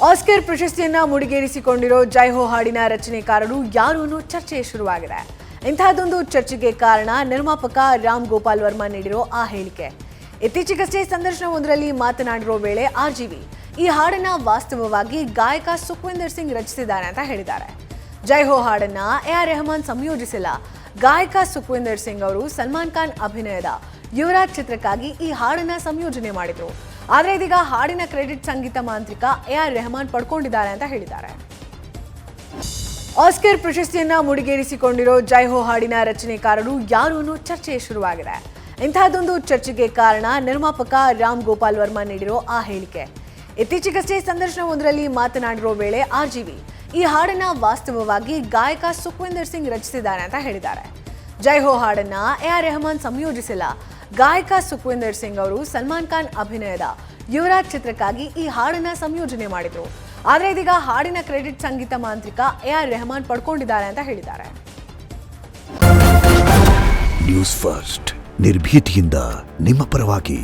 Oscar ಪ್ರಶಸ್ತಿಯನ್ನ ಮುಡಿಗೇರಿಸಿಕೊಂಡಿರೋ ಜೈ ಹೋ ಹಾಡಿನ ರಚನೆಕಾರರು ಯಾರು ಅನ್ನೋ ಚರ್ಚೆ ಶುರುವಾಗಿದೆ. ಇಂತಹದೊಂದು ಚರ್ಚೆಗೆ ಕಾರಣ ನಿರ್ಮಾಪಕ ರಾಮ್ ಗೋಪಾಲ್ ವರ್ಮಾ ನೀಡಿರೋ ಆ ಹೇಳಿಕೆ. ಇತ್ತೀಚೆಗಷ್ಟೇ ಸಂದರ್ಶನವೊಂದರಲ್ಲಿ ಮಾತನಾಡಿರೋ ವೇಳೆ ಆರ್ಜಿವಿ ಈ ಹಾಡನ್ನ ವಾಸ್ತವವಾಗಿ ಗಾಯಕ ಸುಖ್ವಿಂದರ್ ಸಿಂಗ್ ರಚಿಸಿದ್ದಾರೆ ಅಂತ ಹೇಳಿದ್ದಾರೆ. ಜೈ ಹೋ ಹಾಡನ್ನ ಎಆರ್ ರೆಹಮಾನ್ ಸಂಯೋಜಿಸಿಲ್ಲ. ಗಾಯಕ ಸುಖ್ವಿಂದರ್ ಸಿಂಗ್ ಅವರು ಸಲ್ಮಾನ್ ಖಾನ್ ಅಭಿನಯದ ಯುವರಾಜ್ ಚಿತ್ರಕ್ಕಾಗಿ ಈ ಹಾಡನ್ನ ಸಂಯೋಜನೆ ಮಾಡಿದ್ರು. ಆದರೆ ಇದೀಗ ಹಾಡಿನ ಕ್ರೆಡಿಟ್ ಸಂಗೀತ ಮಾಂತ್ರಿಕ ಎಆರ್ ರೆಹಮಾನ್ ಪಡ್ಕೊಂಡಿದ್ದಾರೆ ಅಂತ ಹೇಳಿದ್ದಾರೆ. ಆಸ್ಕರ್ ಪ್ರಶಸ್ತಿಯನ್ನ ಮುಡಿಗೇರಿಸಿಕೊಂಡಿರೋ ಜೈ ಹೋ ಹಾಡಿನ ರಚನೆಕಾರರು ಯಾರು ಅನ್ನೋ ಚರ್ಚೆ ಶುರುವಾಗಿದೆ. ಇಂತಹದೊಂದು ಚರ್ಚೆಗೆ ಕಾರಣ ನಿರ್ಮಾಪಕ ರಾಮ್ ಗೋಪಾಲ್ ವರ್ಮಾ ನೀಡಿರೋ ಆ ಹೇಳಿಕೆ. ಇತ್ತೀಚೆಗಷ್ಟೇ ಸಂದರ್ಶನವೊಂದರಲ್ಲಿ ಮಾತನಾಡಿರೋ ವೇಳೆ ಆರ್ಜಿವಿ ಈ ಹಾಡನ್ನ ವಾಸ್ತವವಾಗಿ ಗಾಯಕ ಸುಖ್ವಿಂದರ್ ಸಿಂಗ್ ರಚಿಸಿದ್ದಾರೆ ಅಂತ ಹೇಳಿದ್ದಾರೆ. ಜೈ ಹೋ ಹಾಡನ್ನ ಎಆರ್ ರೆಹಮಾನ್ ಸಂಯೋಜಿಸಿಲ್ಲ. ಗಾಯಕ ಸುಖ್ವಿಂದರ್ ಸಿಂಗ್ ಅವರು ಸಲ್ಮಾನ್ ಖಾನ್ ಅಭಿನಯದ ಯುವರಾಜ್ ಚಿತ್ರಕ್ಕಾಗಿ ಈ ಹಾಡನ್ನ ಸಂಯೋಜನೆ ಮಾಡಿದ್ರು. ಆದರೆ ಇದೀಗ ಹಾಡಿನ ಕ್ರೆಡಿಟ್ ಸಂಗೀತ ಮಾಂತ್ರಿಕ ಎಆರ್ ರೆಹಮಾನ್ ಪಡ್ಕೊಂಡಿದ್ದಾರೆ ಅಂತ ಹೇಳಿದ್ದಾರೆ. ನ್ಯೂಸ್ ಫಸ್ಟ್ ನಿರ್ಭೀತಿಯಿಂದ ನಿಮ್ಮ ಪರವಾಗಿ.